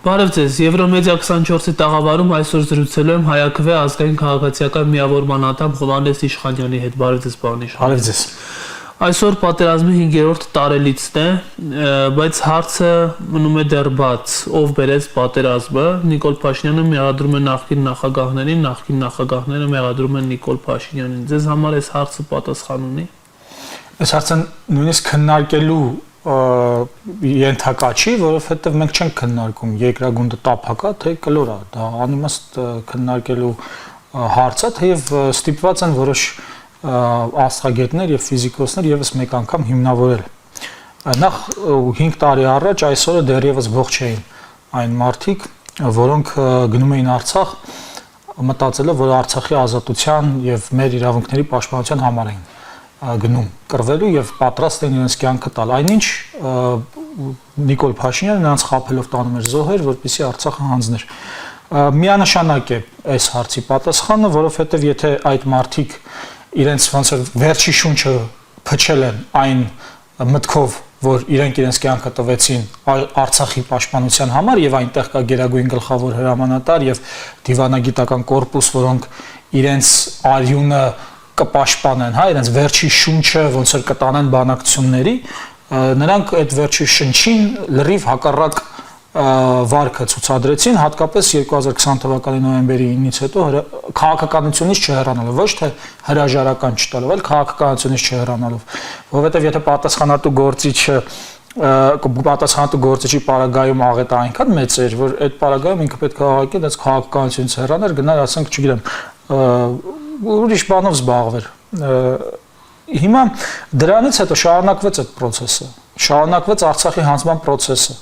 Բարև ձեզ, Եվրոմեդիա 24-ի տաղավարում այսօր զրուցելու եմ Հայաքվե ազգային քաղաքացիական միավորման անդամ Հովհաննես Իշխանյանի հետ։ Բարև ձեզ, պարոն Իշխանյան։ Բարև ձեզ։ Այսօր պատերազմի 5-րդ տարելիցն է, բայց հարցը մնում է դեռ բաց, ով բերեց պատերազմը։ Նիկոլ Փաշինյանը մեղադրում է նախկին նախագահներին, նախկին նախագահները մեղադրում են Նիկոլ Փաշինյանին։ Ձեզ համար այս հարցը պատասխան ունի։ Այս հարցը նույնիսկ քննարկելու ենթակա չի, որովհետև մենք չենք քննարկում երկրագունդը տափակա, թե կլոր է, դա անիմաստ քննարկելու հարց է, թեև ստիպված են որոշ աստղագետներ եւ ֆիզիկոսներ եւս մեկ անգամ հիմնավորել։ Նախ 5 տարի առաջ այսօրը դեռևս ողջ էին այն մարդիկ, որոնք գնում էին Արցախ, մտածելով, որ Արցախի ազատության եւ մեր իրավունքների պաշտպանության համար էին գնում կռվելու եւ պատրաստ են իրենց կյանքը տալ։ Այնինչ Նիկոլ Փաշինյանը նրանց խաբելով տանում էր զոհեր, որպեսզի Արցախը հանձներ։ Միանշանակ է այս հարցի պատասխանը, որովհետեւ եթե այդ մարդիկ իրենց ոնց որ վերջի շունչը փչել են այն մտքով, որ իրենք իրենց կյանքը տվեցին Արցախի պաշտպանության համար եւ այնտեղ կա Գերագույն գլխավոր հրամանատար եւ դիվանագիտական կորպուս, որոնք իրենց արյունը կպաշտպանեն, հա, իրենց վերջի շունչը ոնց որ կտանեն բանակցությունների, նրանք այդ վերջի շնչին լրիվ հակառակ վարկը ցուցադրեցին, հատկապես 2020 թվականի նոյեմբերի 9-ից հետո քաղաքականությունից չհեռանալով, ոչ թե հրաժարական չտալով, այլ քաղաքականությունից չհեռանալով, որովհետև եթե պատասխանատու գործիչի պարագայում աղետը այնքան մեծ էր, որ այդ պարագայում ինքը պետք է աղակի դες քաղաքականությունից հեռաներ, գնար, ասենք, չգիտեմ, ուրիշ բանով զբաղվեր։ Հիմա դրանից հետո շարունակվեց այդ process-ը, շարունակվեց Արցախի հանձնման process-ը։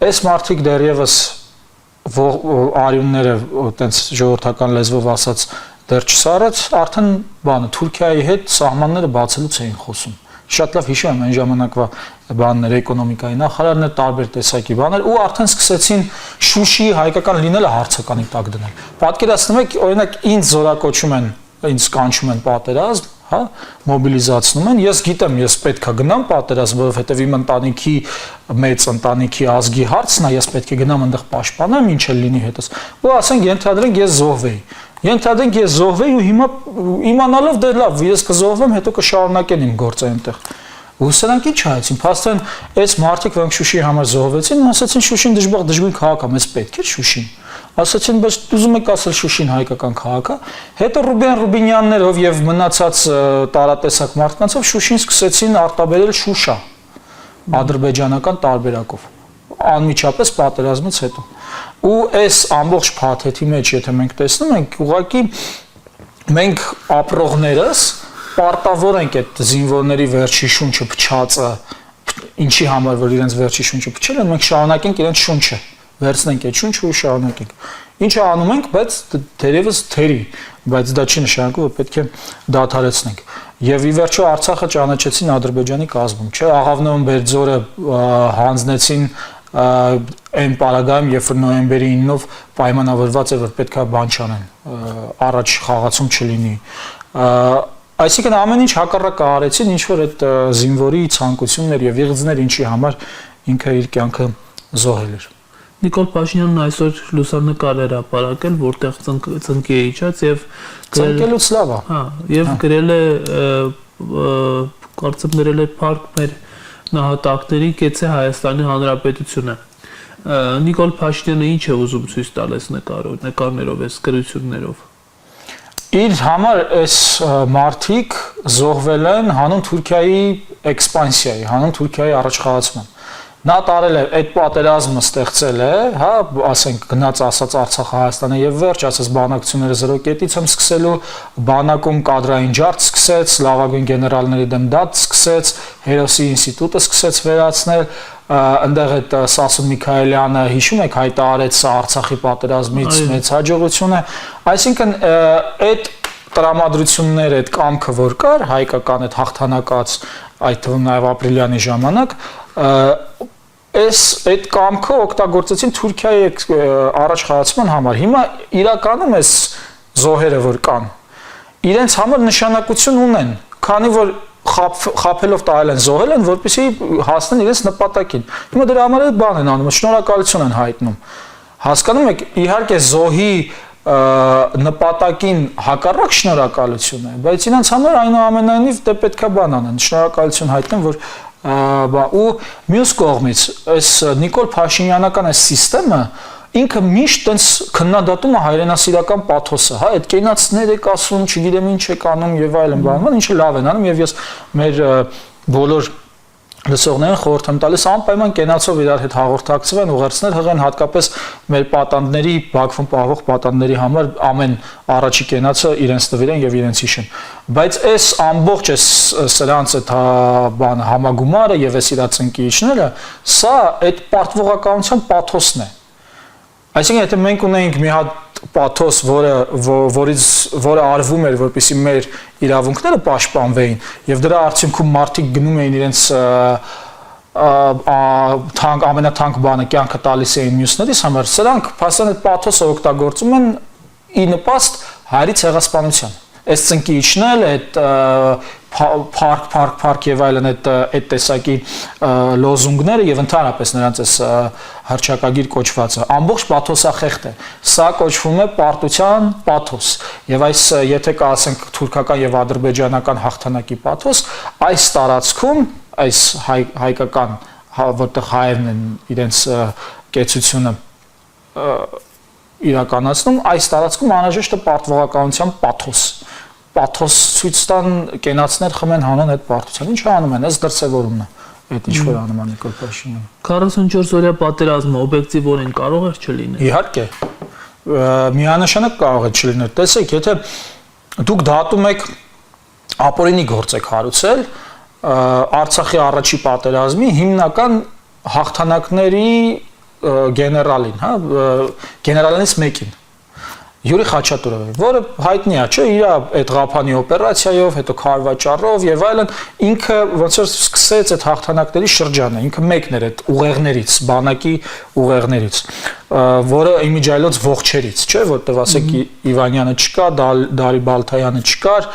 Այս մարդիկ դեռևս արյունները, այտենց ժողովրդական լեզվով ասած, դեռ չսարած, արդեն բանը Թուրքիայի հետ սահմանները բացելուց էին խոսում։ Շատ լավ հիշում եմ այն ժամանակվա բաններ, էկոնոմիկայի նախարարն է, տարբեր տեսակի բաներ, ու արդեն սկսեցին Շուշիի հայկական լինելը հարցականի տակ դնել։ Պատկերացնում եք, օրինակ ինձ զորակոչում են, ինձ կանչում են պատերազմ, հա, մոբիլիզացնում են, ես գիտեմ, ես պետք է գնամ պատերազմ, որովհետև իմ ընտանիքի մեծ ընտանիքի ազգի հարցն է, ես պետք է գնամ այնտեղ պաշտպանեմ, ինչ էլ լինի հետս։ Ու ասենք ենթադրենք ես զոհվեի։ Ենթադրենք ես զոհվեի ու հիմա իմանալով դե լավ, ես կզոհվեմ, հետո կշարունակեն իմ գործը այնտեղ։ Ու սրանք ինչ հայեցին, փաստորեն այս մարդիկ, որոնք Շուշիի համար զոհվեցին, ասացին Շուշին դժբախտ քաղաք է, մեզ պետք է Շուշին։ Ասացին, բայց ուզում եք ասել Շուշին հայկական քաղաք է։ Հետո Ռուբենյաններով եւ մնացած տարատեսակ մարդկանցով Շուշին սկսեցին արտաբերել Շուշա ադրբեջանական տարբերակով, անմիջապես պատերազմից հետո։ Ու այս ամբողջ փաթեթի մեջ, եթե մենք տեսնում ենք, ուղղակի մենք ապրողներս պարտավոր ենք այդ զինվորների վերջի շունչը փչածը, ինչի համար որ իրենց վերջի շունչը փչել են, մենք շարունակենք իրենց շունչը, վերցնենք այդ շունչը ու շարունակենք։ Ինչը անում ենք, բայց դերևս թերի, բայց դա չի նշանակում, որ պետք է դադարեցնենք։ Եվ ի վերջո Արցախը ճանաչեցին Ադրբեջանի կազմում, չէ՞, Աղավնոյում Բերձորը հանձնեցին այն պարագայում, երբ որ նոյեմբերի 9-ով պայմանավորված է, որ պետք է բան չանեն, առաջ խաղացում չլինի։ Այսինքն ամեն ինչ հակառակը արեցին, ինչ որ այդ զինվորի ցանկություններ եւ եղծներ, ինչի համար ինքը իր կյանքը զոհել էր։ Նիկոլ Փաշինյանն այսօր լուսանկար էր ապարակել, որտեղ ծնկի է իջած եւ ծնկելուց լավ է։ Հա, եւ գրել է կարծեմ գրել է «Փառք մեր նահատակների, կեցե Հայաստանի Հանրապետությունը»։ Նիկոլ Փաշինյանը ինչ է ուզում ցույց տալ այս նկարներով, այս գրություններով։ Իր համար այս մարդիկ զոհվել են հանուն Թուրքիայի էքսպանսիայի, հանուն Թուրքիայի առաջխաղացման։ Նա տարել է այդ պատերազմը ստեղծել է, հա, ասենք գնաց ասած Արցախը Հայաստանը եւ վերջ, ասած բանակցությունները 0 կետից եմ սկսելու, բանակում կադրային ջարդ սկսեց, լավագույն գեներալների դեմ դատ սկսեց, Հերոսի ինստիտուտը սկսեց վերացնել, այնտեղ այդ Սասուն Միքայելյանը հիշում եք հայտարարեց սա Արցախի պատերազմից մեծ հաջողություն է, այսինքն այդ տրամադրությունները, այդ կամքը որ կար, հայկական այդ հաղթանակած, այդ թվում նաեւ ապրիլյանի ժամանակ, այդ կամքը օգտագործեցին Թուրքիայի առաջխաղացման համար։ Հիմա իրականում այս զոհերը որ կան, իրենց համար նշանակություն ունեն, քանի որ խաբելով տալ են, զոհել են, որպեսզի հասնեն իրենց նպատակին։ Հիմա դրա համար այդ բան են անում, շնորհակալություն են հայտնում։ Հասկանում եք, իհարկե զոհի նպատակին հակառակ շնորհակալություն է, բայց իրենց համար այնուամենայնիվ դե պետքա բան անեն, շնորհակալություն հայտնեն, որ ու մյուս կողմից այս Նիկոլ Փաշինյանական այս համակարգը ինքը միշտ տենց քննադատում է հայրենասիրական պաթոսը, հա, այդ կենացներ եք ասում, չգիտեմ ինչ եք անում եւ այլն բան, ինչը լավ են անում եւ ես մեր բոլոր լսողներին խորհուրդ եմ տալիս անպայման կենացով իրար հետ հաղորդակցվեն, ուղերձներ հղեն, հատկապես մեր պատանդների, Բաքվում պահվող պատանդների համար ամեն առաջի կենացը իրենց տվիրեն եւ իրենց հիշեն։ Բայց այս ամբողջ այս սրանց այդ բան համագումարը եւ այս իրա ծնկիչները, սա այդ պարտվողականության պաթոսն է։ Այսինքն եթե մենք ունենք մի հատ պաթոս, որը արվում էր, որպեսզի մեր իրավունքները պաշտպանվեին, եւ դրա արդյունքում մարդիկ գնում էին իրենց ամենաթանկ բանը կյանքը տալիս էին մյուսներից համար, սրանք փաստորեն այդ պաթոսը օգտագործում են ի նպաստ հայերի ցեղասպանության։ Այս ծնկիչն այդ փարք եւ այլն այդ տեսակի լոզունգները եւ ընդհանրապես նրանց այս հռչակագիր կոչվածը ամբողջ պաթոսախեղտ է։ Սա կոչվում է պարտության պաթոս։ Եվ այս եթե կասենք թուրքական եւ ադրբեջանական հաղթանակի պաթոս, այս տարածքում, այս հայկական, որտեղ հայերն են իրենց կեցությունը իրականացնում, այս տարածքում անհրաժեշտ է պարտվողականության պաթոս ցույց տան կենացներ խմեն հանեն այդ պարտության։ Ինչ անում են, այս դրսևորումն է, այդ ինչ որ անում է Նիկոլ Փաշինյանը։ 44 օրյա պատերազմը օբյեկտիվորեն կարող է չլինել։ Իհարկե, միանշանակ կարող է չլինել։ Տեսեք, եթե դուք դատում եք ապօրինի գործ եք հարուցել, Արցախի առաջի պատերազմի հիմնական հաղթանակների գեներալին, հա, գեներալներից մեկին Յուրի Խաչատուրովը, որը հայտնի է, չէ, իր այդ Ղափանի օպերացիայով, հետո քարվաճառով եւ այլն, ինքը ոնց որ սկսեց այդ հաղթանակների շրջանը, ինքը մեկն էր այդ ուղեղներից, բանակի ուղեղներից, որը իմիջայլոց ողջերից, չէ, որտեղ ասեք Իվանյանը չկա, Դարի Բալթայանը չկար,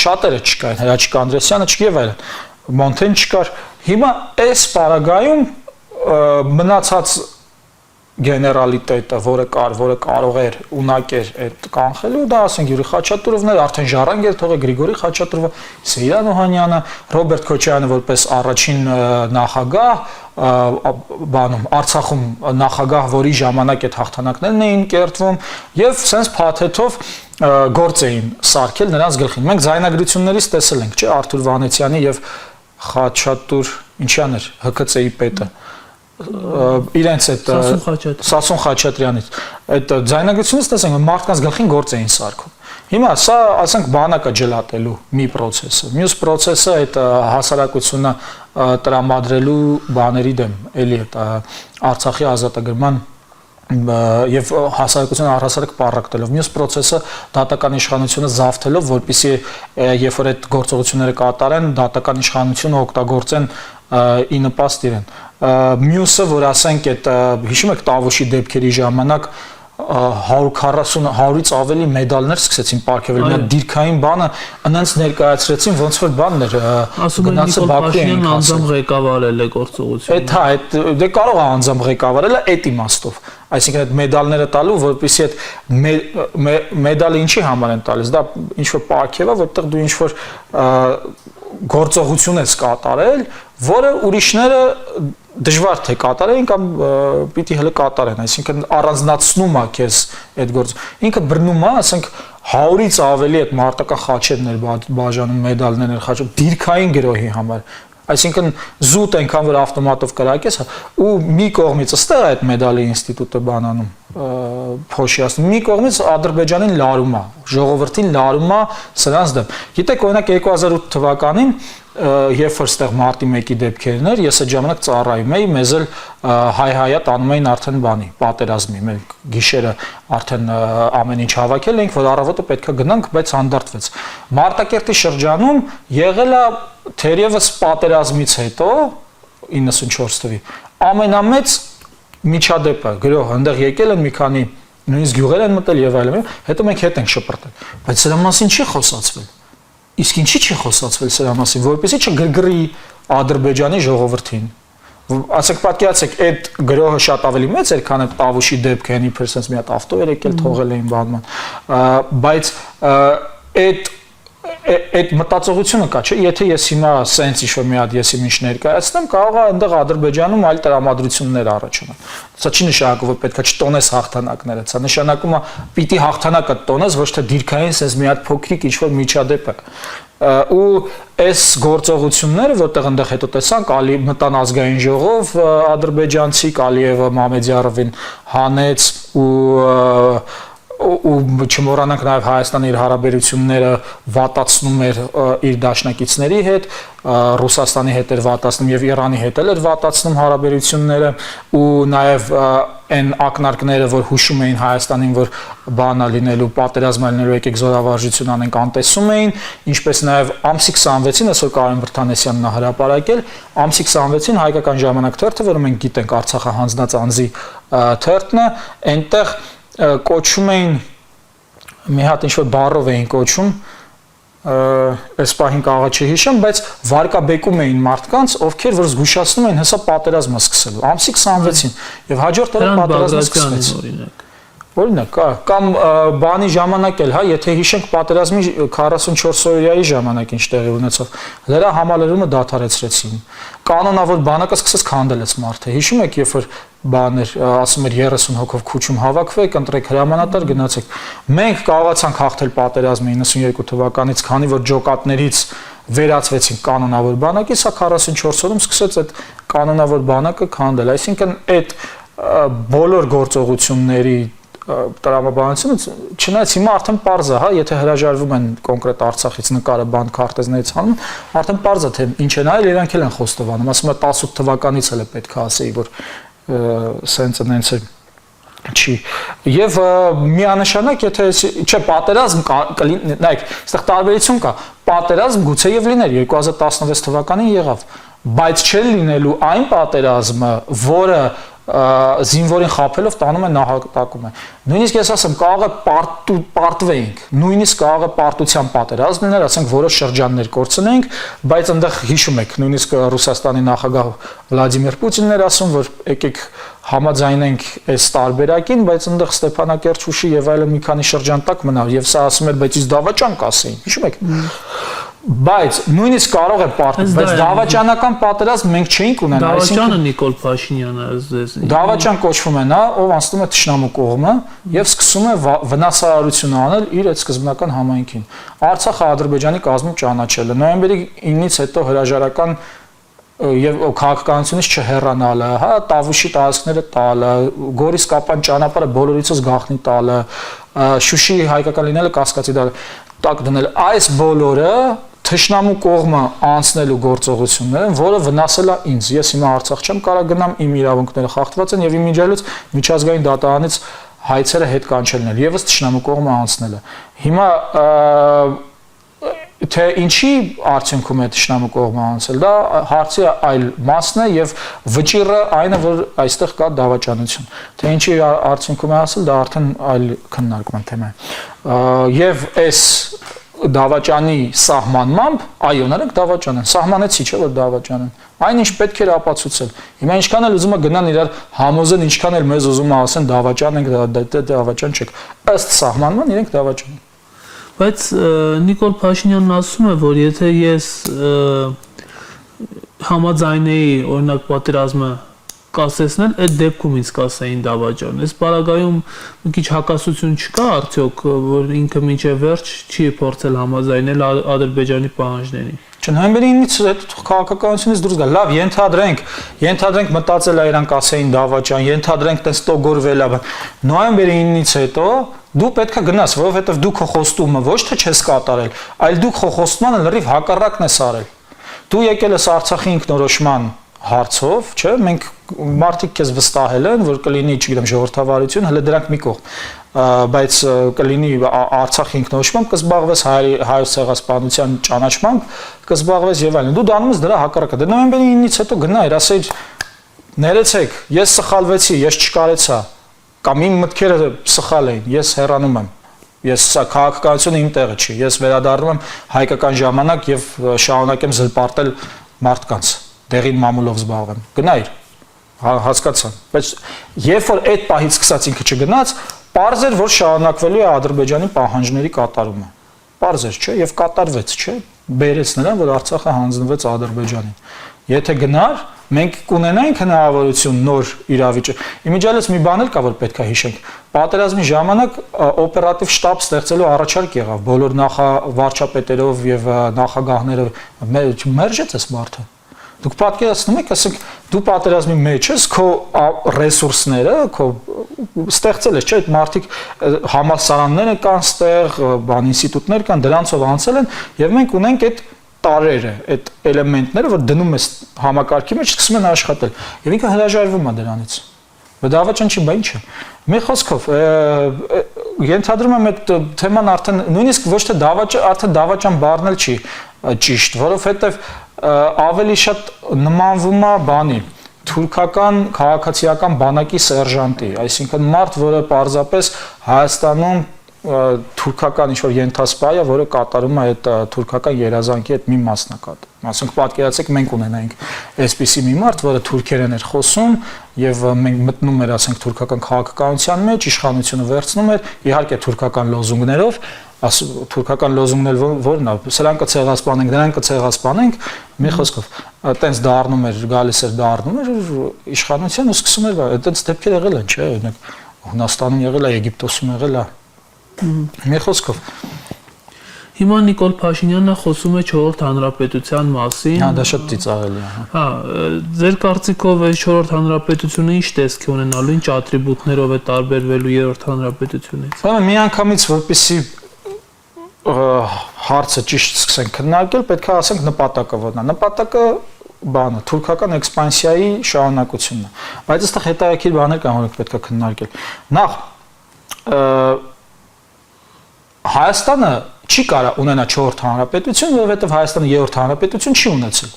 շատերը չկային, Հրաչիկ Անդրեսյանը չկա եւ այլն, Մոնթեն չկար։ Հիմա այս պարագայում մնացած գեներալիտետը, որը կարող էր ունակ էր այդ կանխելու, դա ասենք Յուրի Խաչատուրովն էր, արդեն Ժառանգ էր թողել Գրիգորի Խաչատուրովը, Սեյրան Օհանյանը, Ռոբերտ Քոչարյանը որպես առաջին նախագահ, բանում Արցախում նախագահ, որի ժամանակ այդ հաղթանակներն էին կերտվում եւ սենց փաթեթով գործ էին սարքել նրանց գլխին։ Մենք ձայնագրություններից տեսել ենք, չէ, Արթուր Վանեցյանի եւ Խաչատուր, ինչյան էր, ՀԿՑ-ի պետը իրենց այդ Սասուն Խաչատրյանից այդ ձայնագրությունից տեսենք մարդկանց գլխին գործ էին սարքում։ Հիմա սա ասենք բանակը ջլատելու մի process-ը, մյուս process-ը այդ հասարակությունը տրամադրելու բաների դեմ, էլի այդ Արցախի ազատագրման եւ հասարակությունը առհասարակ պարակտելով, մյուս process-ը դատական իշխանությունը զավթելով, որպեսզի երբ որ այդ գործողությունները կատարեն, դատական իշխանությունը օգտագործեն ի նպաստ իրեն։ Մյուսը, որ ասենք այդ հիշում եք Տավուշի դեպքերի ժամանակ 140-100-ից ավելի մեդալներ սկսեցին պարգևել, մի դիրքային բանը այնց ներկայացրեցին, ոնց որ բանն էր, գնացը Բաքու էին անձամբ ղեկավարել է գործողությունը։ Այդ հա, այդ դե կարող է անձամբ ղեկավարել այդ իմաստով։ Այսինքն այդ մեդալները տալու, որպեսզի այդ մեդալը ինչի համար են տալիս, դա ինչ որ պարգև է, որտեղ դու ինչ որ գործողություն ես կատարել, որը ուրիշները դժվար թե կատարեն կամ պիտի հələ կատարեն, այսինքն առանձնացնում է քեզ այդ գործը։ Ինքը բռնում է, ասենք 100-ից ավելի այդ մարտական խաչերներ բաժանում, մեդալներ խաչում դիրքային գրոհի համար։ Այսինքն զուտ այնքան որ ավտոմատով կրակես ու մի կողմից ըստեղ այդ մեդալի ինստիտուտը բանանում փոշիացնում, մի կողմից Ադրբեջանին լարում է, ժողովրդին լարում է սրանց դեմ։ Գիտեք, օրինակ 2008 թվականին երբ որ ստեղ մարտի 1-ի դեպքերն էր, ես այդ ժամանակ ծառայում էի, մեզ էլ հայ-հայատ անում էին արդեն բանի, պատերազմի, մենք գիշերը արդեն ամեն ինչ հավաքել էինք, որ առավոտը պետքա գնանք, բայց հանդարտվեց։ Մարտակերտի շրջանում եղել է թերևս պատերազմից հետո 94 թվի ամենամեծ միջադեպը, գրող այնտեղ եկել են մի քանի նույնիսկ գյուղեր են մտել եւ այլն, հետո մենք հետ ենք շպրտել, բայց սրա մասին չի խոսացվել։ Իսկ ինչի՞ չի խոսացվել սրա մասին, որպեսզի չգրգռի Ադրբեջանի ժողովրդին, ասեք պատկերացեք, այդ գրոհը շատ ավելի մեծ էր, քան այդ Տավուշի դեպքը, հենիփր sense մի հատ ավտո էր եկել թողել էին բանման, բայց այդ մտածողությունը կա, չէ՞, եթե ես հիմա sense ինչ-որ մի հատ ես իմ ինչ ներկայացնեմ, կարող է այնտեղ Ադրբեջանում այլ տրամադրություններ առաջանան։ Սա չի նշանակում, որ պետքա չտոնես հաղթանակները, սա նշանակում է պիտի հաղթանակը տոնես, ոչ թե դիրքային sense մի հատ փոքրիկ ինչ-որ միջադեպ է։ Ու այս գործողությունները, որտեղ այնտեղ հետո տեսանք, մտան ազգային ժողով ադրբեջանցի Ալիևը Մամեդյարովին հանեց ու չմոռանանք նաև Հայաստանը իր հարաբերությունները վատացնում էր իր դաշնակիցների հետ, Ռուսաստանի հետ էր վատացնում եւ Իրանի հետ էր վատացնում հարաբերությունները ու նաև այն ակնարկները, որ հուշում էին Հայաստանին, որ բանա լինելու, պատերազմ լինելու, եկեք զորավարժություն անենք, անտեսում էին, ինչպես նաև ամսի 26-ին, այսօր Կարեն Վրդանեսյանն է հրապարակել, ամսի 26-ին հայկական ժամանակ թերթը, որը մենք գիտենք Արցախը հանձնած անձի թերթն է, այնտեղ կոչում էին մի հատ ինչ-որ բառով էին կոչում, այս պահին կարող չհիշեմ, բայց վարկաբեկում էին մարդկանց, ովքեր որ զգուշացնում էին հեսա պատերազմը սկսելու, ամսի 26-ին, եւ հաջորդ օրը պատերազմը սկսվեց։ Օրինակ, կամ բանի ժամանակ էլ, հա, եթե հիշենք պատերազմի 44-օրյայի ժամանակ ինչ տեղի ունեցավ, դրա համալրումը դադարեցրեցին։ Կանոնավոր բանակը սկսեց քանդել այս մարդը։ Հիշում եք, երբ որ բաներ, ասում էր 30 հոգով քուչում հավաքվեք, ընտրեք հրամանատար, գնացեք։ Մենք կարողացանք հաղթել պատերազմը 92 թվականից, քանի որ ջոկատներից վերացվեցին կանոնավոր բանակի, սա 44 օրում սկսեց այդ կանոնավոր բանակը քանդել։ Այսինքն այդ բոլոր գործողությունների տրամաբանությունը, չնայած հիմա արդեն պարզ է, հա, եթե հրաժարվում են կոնկրետ Արցախից նկարը բան քարտեզներից հանում, արդեն պարզ է, թե ինչ են այլ, իրանք էլ են խոստովանում, ասում եմ 18 թվականից էլ է պետք է ասեի, որ սենց նենց է չի։ Եվ միանշանակ, եթե չէ, պատերազմ կլինի, նայեք, այստեղ տարբերություն կա, պատերազմ գուցե եւ լիներ 2016 թվականին եղավ, բայց չէր լինելու այն պատերազմը, որը զինվորին խաբելով տանում է նահատակում է։ Նույնիսկ ես ասեմ, կարող է պարտվեինք, նույնիսկ կարող է պարտության պատերազմ լիներ, ասենք որոշ շրջաններ կորցնենք, բայց այնտեղ հիշում եք, նույնիսկ Ռուսաստանի նախագահ Վլադիմիր Պուտինն էր ասում, որ եկեք համաձայնենք այս տարբերակին, բայց այնտեղ Ստեփանակերտ, Շուշի եւ այլն մի քանի շրջան տակ մնար, եւ սա ասում էր, բայց իս դավաճան կասեին, հիշում եք։ Բայց նույնիսկ կարող է պարտվել, բայց դավաճանական պատերազմ մենք չէինք ունենա, Դավաճանը Նիկոլ Փաշինյանը զես։ Դավաճան կոչվում է նա, ով անցնում է թշնամու կողմը եւ սկսում է վնասարարություն անել իր այդ սկզբնական համայնքին։ Արցախը Ադրբեջանի կազմում ճանաչելը, նոյեմբերի 9-ից հետո հրաժարական եւ քաղաքականությունից չհեռանալը, հա, Տավուշի տարածքները տալը, Գորիս-Կապան ճանապարհը բոլորիցս գաղտնի տալը, Շուշի հայկական լինելը կասկածի տակ դնել, այս բոլորը թշնամու կողմը անցնելու գործողություններ են, որը վնասել է ինձ։ Ես հիմա Արցախ չեմ կարող գնամ, իմ իրավունքները խախտված են եւ իմ միջելուց միջազգային դատարանից հայցերը հետ կանչելն էլ եւս թշնամու կողմը անցնելը։ Հիմա թե ինչի արդյունքում է թշնամու կողմը անցել, դա հարցի այլ մասն է եւ վճիռը այնը, որ այստեղ կա դավաճանություն։ Թե ինչի արդյունքում է ասել, դա արդեն այլ քննարկման թեմա է։ Եվ այս դավաճանի սահմանմամբ, այո, նրանք դավաճան են, սահմանեցի չէ, որ դավաճան են։ Այն ինչ պետք էր ապացուցել։ Հիմա ինչքան էլ ուզում է գնան իրար համոզեն, ինչքան էլ մեզ ուզում է ասեն դավաճան ենք, դավաճան չեք։ Ըստ սահմանման իրենք դավաճան են։ Բայց Նիկոլ Փաշինյանն ասում է, որ եթե ես համաձայնեի օրինակ պատերազմը կասեցնել, այդ դեպքում ինձ կասեին դավաճան։ Այս բaragայում մի քիչ հակասություն չկա արդյոք, որ ինքը մինչև վերջ չի փորձել համաձայնել Ադրբեջանի պահանջներին։ Նոյեմբերի 9-ից հետո քաղաքականությունից դուրս գա։ Լավ, ենթադրենք մտածել է իրանք ասեին դավաճան, ենթադրենք տես տոգորվել է։ Նոյեմբերի 9-ից հետո դու պետք է գնաս, որովհետև դու քո խոստումը ոչ թե չես կատարել, այլ դու քո խոստմանը լրիվ հակառակն ես արել։ Դու եկել ես Արցախի ինքնորոշման հարցով, չէ՞, մենք մարդիկ քեզ վստահել են, որ կլինի, չգիտեմ, ժողովրդավարություն, հələ դրանք մի կողմ, բայց կլինի Արցախի ինքնորոշմամբ, կզբաղվես հայոց ցեղասպանության ճանաչմամբ, կզբաղվես եւ այլն։ Դու դանում ես դրա հակառակը։ Դե նոյեմբերի 9-ից հետո գնա, ասեիր, ներեցեք, ես սխալվեցի, ես չկարեցա, կամ իմ մտքերը սխալ էին, ես հեռանում եմ, ես սա քաղաքականությունը իմ տեղը չի, ես վերադառնում եմ հայկական ժամանակ եւ շարունակեմ զրպարտել մարդկանց, դեղին մամուլով զբաղվեմ։ Գնայր, հասկացա։ Բայց երբ որ այդ պահից սկսած ինքը չգնաց, պարզ էր, որ շարունակվելու է Ադրբեջանի պահանջների կատարումը։ Պարզ էր, չէ, եւ կատարվեց, չէ։ Բերեց նրան, որ Արցախը հանձնվեց Ադրբեջանին։ Եթե գնար, մենք կունենայինք հնարավորություն նոր իրավիճակ։ Իմիջիալից մի բան էլ կա, որ պետք է հիշենք։ Պատերազմի ժամանակ օպերատիվ շտաբ ստեղծելու առաջարկ եղավ բոլոր նախավարչապետերով եւ նախագահներով։ Մերժեց այս մարդը։ Դուք պատկերացնում եք, ասենք, դու պատերազմի մեջ ես, քո ռեսուրսները, քո ստեղծել ես, չէ՞, այդ մարդիկ համալսարանները կան ստեղ, ինստիտուտներ կան, դրանցով անցել են, եւ մենք ունենք այդ տարերը, այդ էլեմենտները, որ դնում ես համակարգի մեջ, սկսում են աշխատել։ Եվ ինքը հրաժարվում է դրանից։ Դավաճան չի, բա ինչ է։ Մի խոսքով, ենթադրում եմ այդ թեման արդեն նույնիսկ ոչ թե արդեն դավաճան բառն էլ չի ճիշտ, որովհետեւ ավելի շատ նմանվում է բանի թուրքական քաղաքացիական բանակի սերժանտի, այսինքն մարդ, որը պարզապես Հայաստանում թուրքական ինչ-որ ենթասպա է, որը կատարում է այդ թուրքական երազանքի այդ մի մասնակաց։ Ասենք պատկերացեք, մենք ունենայինք այսպիսի մի մարդ, որը թուրքերեն էր խոսում եւ մենք մտնում էր, ասենք, թուրքական քաղաքականության մեջ, իշխանությունը վերցնում էր, իհարկե թուրքական լոզունգներով, թուրքական լոզունգներ որն է, սրանք կցեղասպանենք, դրանք կցեղասպանենք, մի խոսքով, այտենց դառնում էր, գալիս էր դառնում էր իշխանության ու սկսում էր, այտենց դեպքեր եղել են, չէ՞, օրինակ Հունաստանում եղել է, Եգիպտոսում եղել է։ Մի խոսքով Հիմա Նիկոլ Փաշինյանը խոսում է 4-րդ հանրապետության մասին։ Հա, դա շատ ծիծաղելի է։ Հա, ձեր կարծիքով այս 4-րդ հանրապետությունը ինչ տեսք է ունենալու, ինչ ատրիբուտներով է տարբերվելու 3-րդ հանրապետությունից։ Ուրեմն միանգամից որպեսի հարցը ճիշտ սկսենք քննարկել, պետք է ասենք նպատակը որն է։ Նպատակը բանը թուրքական էքսպանսիայի շարունակությունն է։ Բայց այստեղ հետաքրքիր բաներ կան, որոնք պետք է քննարկել։ Նախ Հայաստանը չի կարող ունենալ 4-րդ հանրապետություն, որովհետև Հայաստանը 3-րդ հանրապետություն չի ունեցել։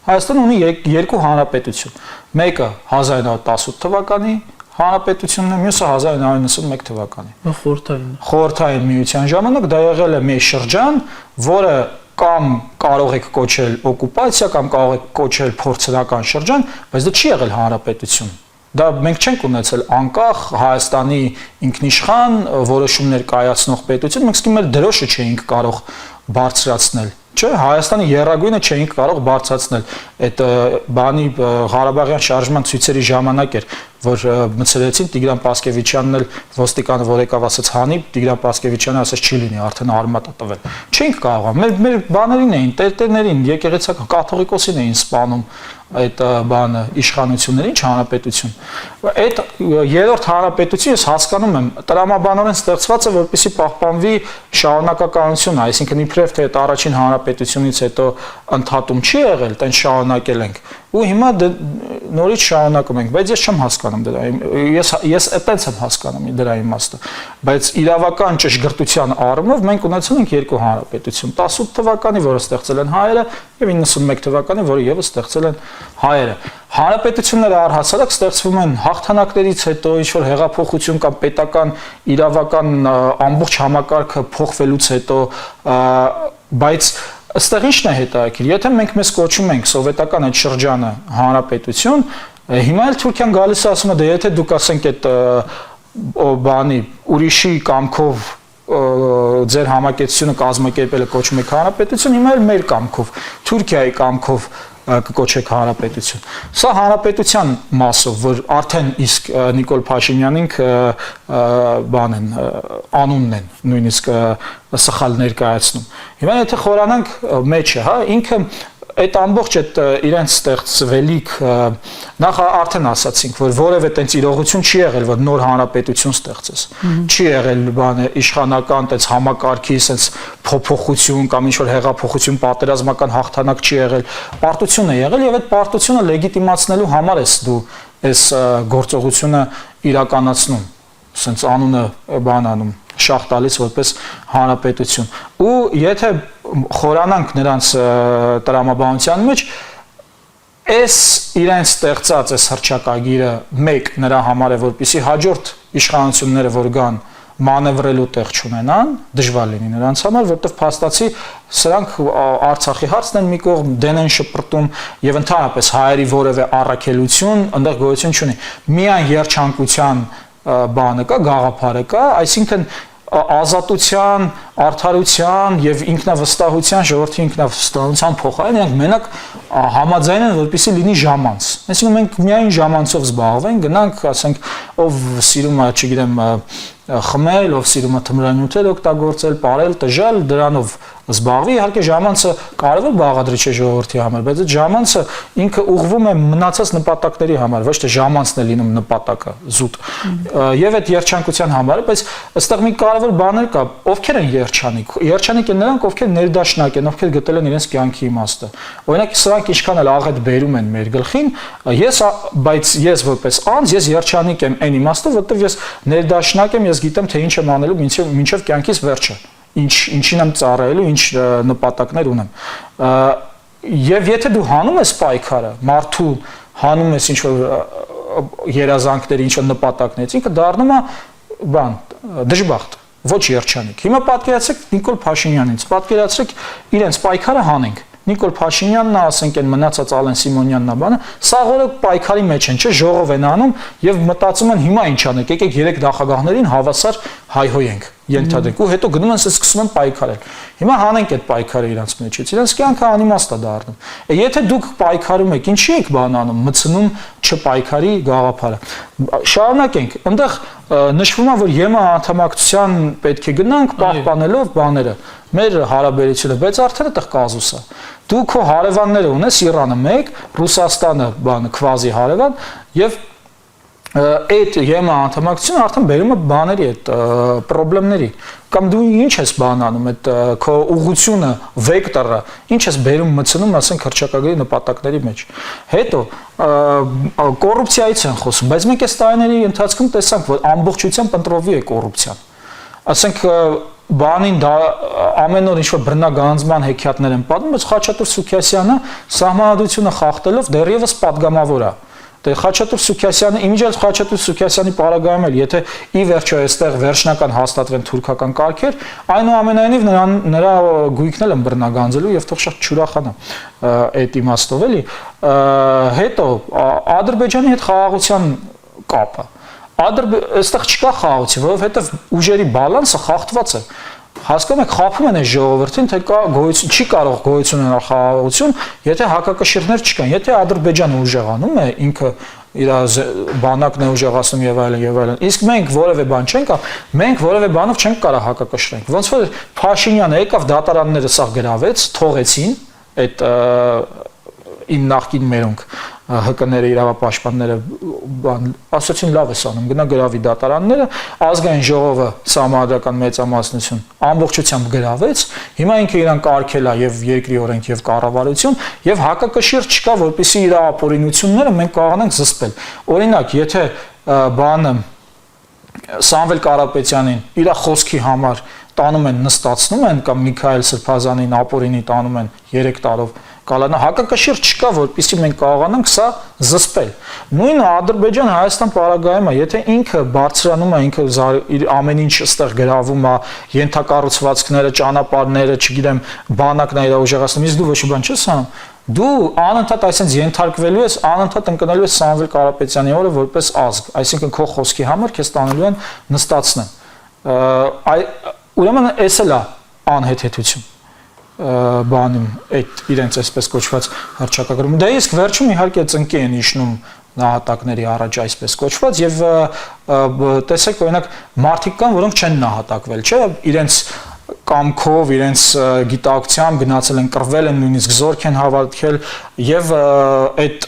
Հայաստանը ունի երկու հանրապետություն։ Մեկը 1918 թվականի հանրապետությունն է, մյուսը 1991 թվականի։ Խորհրդային միության ժամանակ դա եղել է մի շրջան, որը կամ կարող եք կոչել օկուպացիա, կամ կարող եք կոչել փորձնական շրջան, բայց դա չի եղել հանրապետություն։ Դա մենք չենք ունեցել անկախ Հայաստանի ինքնիշխան որոշումներ կայացնող պետություն, մենք սկսում ենք դրոշը չէինք կարող բարձրացնել, չէ՞, Հայաստանի եռագույնը չէինք կարող բարձրացնել։ Այդ բանի Ղարաբաղյան շարժման ցույցերի ժամանակ էր, որ մցրեցին Տիգրան Պասկևիչյանն էլ ոստիկանը որ եկավ ասաց հանի, Տիգրան Պասկևիչյանը ասաց չի լինի, արդեն արմատ է տվել։ Չէինք կարող, մեր բաներին էին, տերտերներին, եկեղեցական կաթողիկոսին էին սպանում այդ բանը իշխանություններին, հանրապետություն։ Այդ 3-րդ հանրապետությունը ես հասկանում եմ, տրամաբանորեն ստեղծված է, որպեսզի պահպանվի շարունակականությունը, այսինքն իբրև թե այդ առաջին հանրապետությունից հետո ընդհատում չի եղել, տեն շարունակել ենք։ Ու հիմա նորից շարունակում ենք, բայց ես չեմ հասկանում դրա։ Ես այտենց եմ հասկանում դրա իմաստը։ Բայց իրավական ճշգրտության առումով մենք ունեցել ենք երկու հանրապետություն, 18 թվականի, որը ստեղծել են հայերը, եւ 91 թվականի, որը եւս ստեղծել են հայերը։ Հանրապետությունները առհասարակ ստեղծվում են հաղթանակներից հետո, ինչ-որ հեղափոխություն կամ պետական իրավական ամբողջ համակարգը փոխվելուց հետո, բայց Այստեղ ինչն է հետաքրքիր, եթե մենք մեզ կոչում ենք սովետական այդ շրջանը հանրապետություն, հիմա էլ Թուրքիան գալիս է ասում է, դե եթե դուք ասենք այդ բանի ուրիշի կամքով ձեր համակեցությունը կազմակերպելը կոչում եք հանրապետություն, հիմա էլ մեր կամքով, Թուրքիայի կամքով կկոչեք հանրապետություն։ Սա հանրապետության մասով, որ արդեն իսկ Նիկոլ Փաշինյանին բան են անունն են նույնիսկ սխալ ներկայացնում։ Հիմա եթե խորանանք մեջը, հա, ինքը այդ ամբողջ այդ իրենց ստեղծվելիք նախ արդեն ասացինք, որ որևէ տենց իրողություն չի եղել, որ նոր հանրապետություն ստեղծես։ Չի եղել բանը իշխանական տենց համակարգի sense փոփոխություն կամ ինչ որ հեղափոխություն, պատերազմական հաղթանակ չի եղել։ Պարտություն է եղել եւ այդ պարտությունը լեգիտիմացնելու համար ես դու այս գործողությունը իրականացնում։ Sense անունը բան անում շահ տալիս որպես հանրապետություն ու եթե խորանանք նրանց տրամաբանության մեջ այս իրենց ստեղծած այս հռչակագիրը մեկ նրա համար է որպեսի հաջորդ իշխանությունները որ գան մանևրելու տեղ չունենան, դժվար լինի նրանց համար, որովհետև փաստացի սրանք Արցախի հարցն են մի կողմ, դեն են շպրտում եւ ընդհանրապես հայերի որևէ առաքելություն այնտեղ գոյություն չունի։ Միայն երջանկության բանը կա, գաղափարը կա, այսինքն ազատության, արդարության եւ ինքնավստահության, ժողովրդի ինքնավստահության փոխարեն նրանք մենակ համաձայն են, որպեսզի լինի ժամանց։ Այսինքն մենք միայն ժամանցով զբաղվենք, գնանք, ասենք, ով սիրում է, չգիտեմ, խմել, ով սիրում է թմրանյութեր օգտագործել, ապարել, տժալ, դրանով զբաղվի, իհարկե ժամանցը կարևոր բաղադրիչ է ժողովրդի համար, բայց այդ ժամանցը ինքը ուղղվում է մնացած նպատակների համար, ոչ թե ժամանցն է լինում նպատակը զուտ։ Եվ այդ երջանկության համար, բայց այստեղ մի կարևոր բաներ կա, ովքեր են երջանիկ։ Երջանիկ են նրանք, ովքեր ներդաշնակ են, ովքեր գտել են իրենց կյանքի իմաստը։ Օրինակ, սրանք ինչքան էլ աղետ բերում են մեր գլխին, բայց ես որպես անձ, ես երջանիկ եմ այն իմաստով, որովհետև ես ներդաշնակ եմ, ես գիտեմ, թե ինչ եմ անելու մինչև կյանքիս վերջը։ Ինչին եմ ծառայելու, ինչ նպատակներ ունեմ։ Եվ եթե դու հանում ես պայքարը, մարդու հանում ես ինչ-որ երազանքների, ինչ-որ նպատակներից, ինքը դառնում է բան, դժբախտ, ոչ երջանիկ։ Հիմա պատկերացրեք Նիկոլ Փաշինյանից, պատկերացրեք իրենց պայքարը հանենք։ Նիկոլ Փաշինյանն է, ասենք այն մնացած Ալեն Սիմոնյանն է բանը, սա որը պայքարի մեջ են, չէ, ժողով են անում եւ մտածում են հիմա ինչ անենք, եկեք 3 նախագահներին հավասար հայհոյենք, ենթադրենք ու հետո գնում են սկսում են պայքարել։ Հիմա հանենք այդ պայքարը իրանց մեջից, իրանց կյանքը անիմաստ է դառնում։ Եթե դուք պայքարում եք, ինչի եք բան անում, մցնում չպայքարի գաղափարը։ Շարունակենք, այնտեղ նշվում է, որ ԵՄ անդամակցության պետք է գնանք պահպանելով բաները, մեր հարաբերությունը, բայց արդեն այդտեղ կազուս է։ Դու քո հարևանները ունես, Իրանը 1, Ռուսաստանը բանը քվազի հարևան եւ այդ ԵՄ անդամակցությունը արդեն բերում է բաների այդ խնդիրների կամ դու ինչ ես բան անում այդ քո ուղղությունը վեկտորը ինչ ես բերում մցնում ասենք հրճակագրի նպատակների մեջ հետո կոռուպցիայից են խոսում բայց մենք այս տարիների ընթացքում տեսանք որ ամբողջությամբ ընտրովի է կոռուպցիան ասենք բանին դա ամեն օր ինչ-որ բռնագանձման հեքիաթներ են պատմում բայց Խաչատուր Սուքիասյանը սահմանադրությունը խախտելով դեռևս падգամավոր է Դե Խաչատուր Սուքիասյանը իմիջիայլ Խաչատուր Սուքիասյանի պարագայում էլ եթե ի վերջո այստեղ վերջնական հաստատվեն թուրքական կարգեր, այնուամենայնիվ նրա գույքն էլ են բռնագանձելու եւ թող շատ չուրախանա այդ իմաստով էլի։ Հետո Ադրբեջանի հետ խաղաղության կապը։ Այստեղ չկա խաղաղություն, որովհետեւ ուժերի բալանսը խախտված է։ Հասկանում եք, խափում են այս ժողովրդին, թե կա գոյություն, չի կարող գոյություն ունենալ խաղաղություն, եթե հակակշիռներ չկան, եթե Ադրբեջանը ուժեղանում է, ինքը իր բանակն է ուժեղացնում եւ այլն, իսկ մենք որևէ բան չենք, մենք որևէ բանով չենք կարող հակակշռենք։ Ոնց որ Փաշինյանը եկավ դատարանները սա գրավեց, թողեցին այդ ին նախկին մերոնք ՀԿ-ները իրավապաշտպանները ասացին լավ է անում գնա գրավի դատարանները ազգային ժողովը համադրական մեծամասնություն ամբողջությամբ գրավեց հիմա ինքը իրան կարգել է եւ երկրի օրենք եւ կառավարություն եւ հակակշիռ չկա որպեսզի իր ապօրինությունները մենք կարողանանք զսպել օրինակ եթե բանը Սամվել Կարապետյանին իր խոսքի համար տանում են նստացնում են կամ Միքայել Սրբազանին ապօրինի տանում են 3 տարով կալանա հակակշիռ չկա որպեսզի մենք կարողանանք սա զսպել նույնը Ադրբեջան Հայաստան պարագայում է եթե ինքը բարձրանում է ինքը իր ամեն ինչ ստեղ գրավում է ենթակառուցվածքները ճանապարհները չգիտեմ բանակն է իր ուժեղացնում իսկ դու ոչ մի բան չես անում դու անընդհատ այսպես ենթարկվելու ես անընդհատ ընկնելու ես Սամվել Կարապետյանի օրը որպես ազգ այսինքն քո խոսքի համար քեզ տանելու են նստացնեն ուրեմն էս էլ է անհեթեթություն բանում այդ իրենց այսպես կոչված հռչակագրում դա իսկ վերջում իհարկե ծնկի են իշնում նահատակների առաջ այսպես կոչված եւ տեսեք օրինակ մարդիկ կան որոնք չեն նահատակվել չէ իրենց կամքով իրենց գիտակցությամբ գնացել են կռվել են նույնիսկ զորք են հավաքել եւ այդ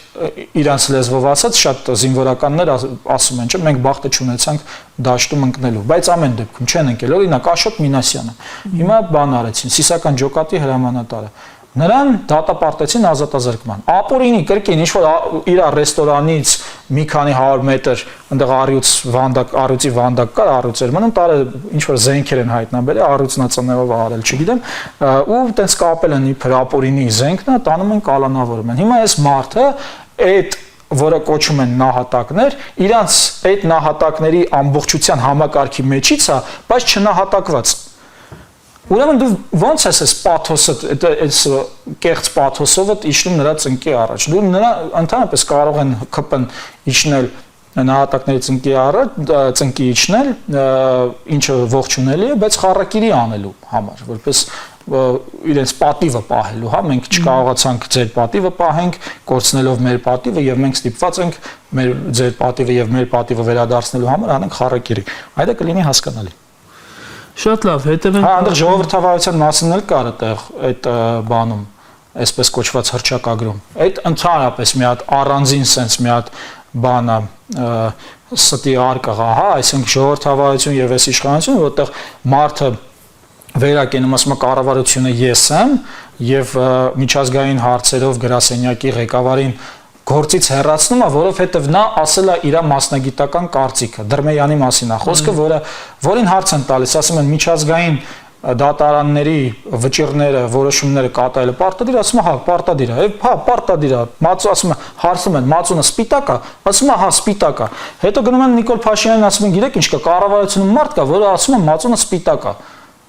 իրանց լեզվով ասած շատ զինվորականներ ասում են չէ մենք բախտը չունեցանք դաշտում ընկնելու բայց ամեն դեպքում չեն ընկել օրինակ Աշոտ Մինասյանը հիմա բան արեցին Սիսական ջոկատի հրամանատարը նրան դատապարտեցին ազատազրկման ապօրինի կրկին ինչ որ իր ռեստորանից մի քանի 100 մետր այնտեղ առյուծի վանդակ կար առյուծեր մնում տարը ինչ որ զենքեր են հայտնաբերել առյուծնացնելով արել չգիտեմ ու տենց կապել են իբր ապօրինի զենքն տանում են կալանավորում են հիմա այս մարդը այդ որը կոչում են նահատակներ իրանց այդ նահատակների ամբողջության համակարգի մեջից է, բայց չնահատակված։ Ուրեմն դու ո՞նց ես այս պաթոսը, այս կեղծ պաթոսովը իջնում նրա ծնկի առաջ։ Դու նրա ընդհանրապես կարող են ԿՊ-ն իջնել նահատակների ծնկի իջնել, ինչը ողջունելի է, բայց խառակիրի անելու համար, որպես իրենց պատիվը պահելու, հա, մենք չկարողացանք ձեր պատիվը պահենք, կորցնելով մեր պատիվը եւ մենք ստիպված ենք ձեր պատիվը եւ մեր պատիվը վերադարձնելու համար անենք խառակիրի։ Այդ կլինի հասկանալի։ Շատ լավ, հետևենք։ Հա, այնտեղ ժողովրդավարության մասին էլ կար այդ բանում, այսպես կոչված հռչակագրում։ Այդ ընդհանրապես մի հատ առանձին sense մի հատ բան է, ստի արկղ է, հա, այսինքն ժողովրդավարություն եւ այս իշխանությունը, որտեղ մարդը վերակենում ասում է կառավարությունը ես եմ եւ միջազգային հարցերով գրասենյակի ղեկավարին գործից հեռացնում է, որովհետեւ նա ասել է իր մասնագիտական կարծիքը Դրմեյանի մասին է խոսքը, որին հարց են տալիս, ասում են միջազգային դատարանների վճիռները, որոշումները կատարելը պարտադիր, ասում է հա, պարտադիր է, հա, պարտադիր է, ասում է, հարցում են, մածունը սպիտակ է, ասում է հա, սպիտակ է։ Հետո գնում են Նիկոլ Փաշինյանին ասում են, գիտեք ինչ կա, կառավարությունում մարդ կա, որը ասում է մածունը սպիտակ է։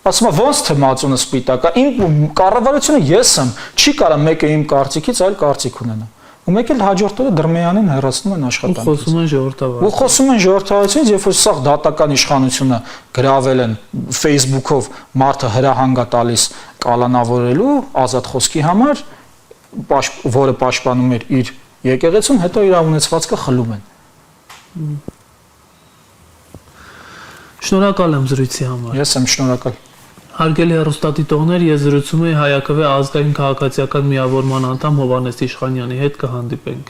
Ասում է ոնց թե մածունը սպիտակ է, իմ կառավարությունը ես եմ, չի կարա մեկը իմ կարծիքից այլ կարծիք ունենա։ Ու մեկ էլ հաջորդ օրը Դրմեյանին հեռացնում են աշխատանքից։ Խոսում են ժողովրդավարություն։ Ու խոսում են ժողովրդավարությունից, երբ որ սա դատական իշխանությունը գրավել են Facebook-ով մարդը հրահանգ է տալիս կալանավորելու ազատ խոսքի համար, որը պաշտպանում էր իր եկեղեցուն, հետո իր ունեցվածքը խլում են։ Շնորհակալ եմ զրույցի համար։ Ես եմ շնորհակալ։ Հարգելի հեռուստադիտողներ, ես զրուցում եի Հայ ԱԿՎ ազգային քաղաքացիական միավորման անդամ Հովհաննես Իշխանյանի հետ, կհանդիպենք։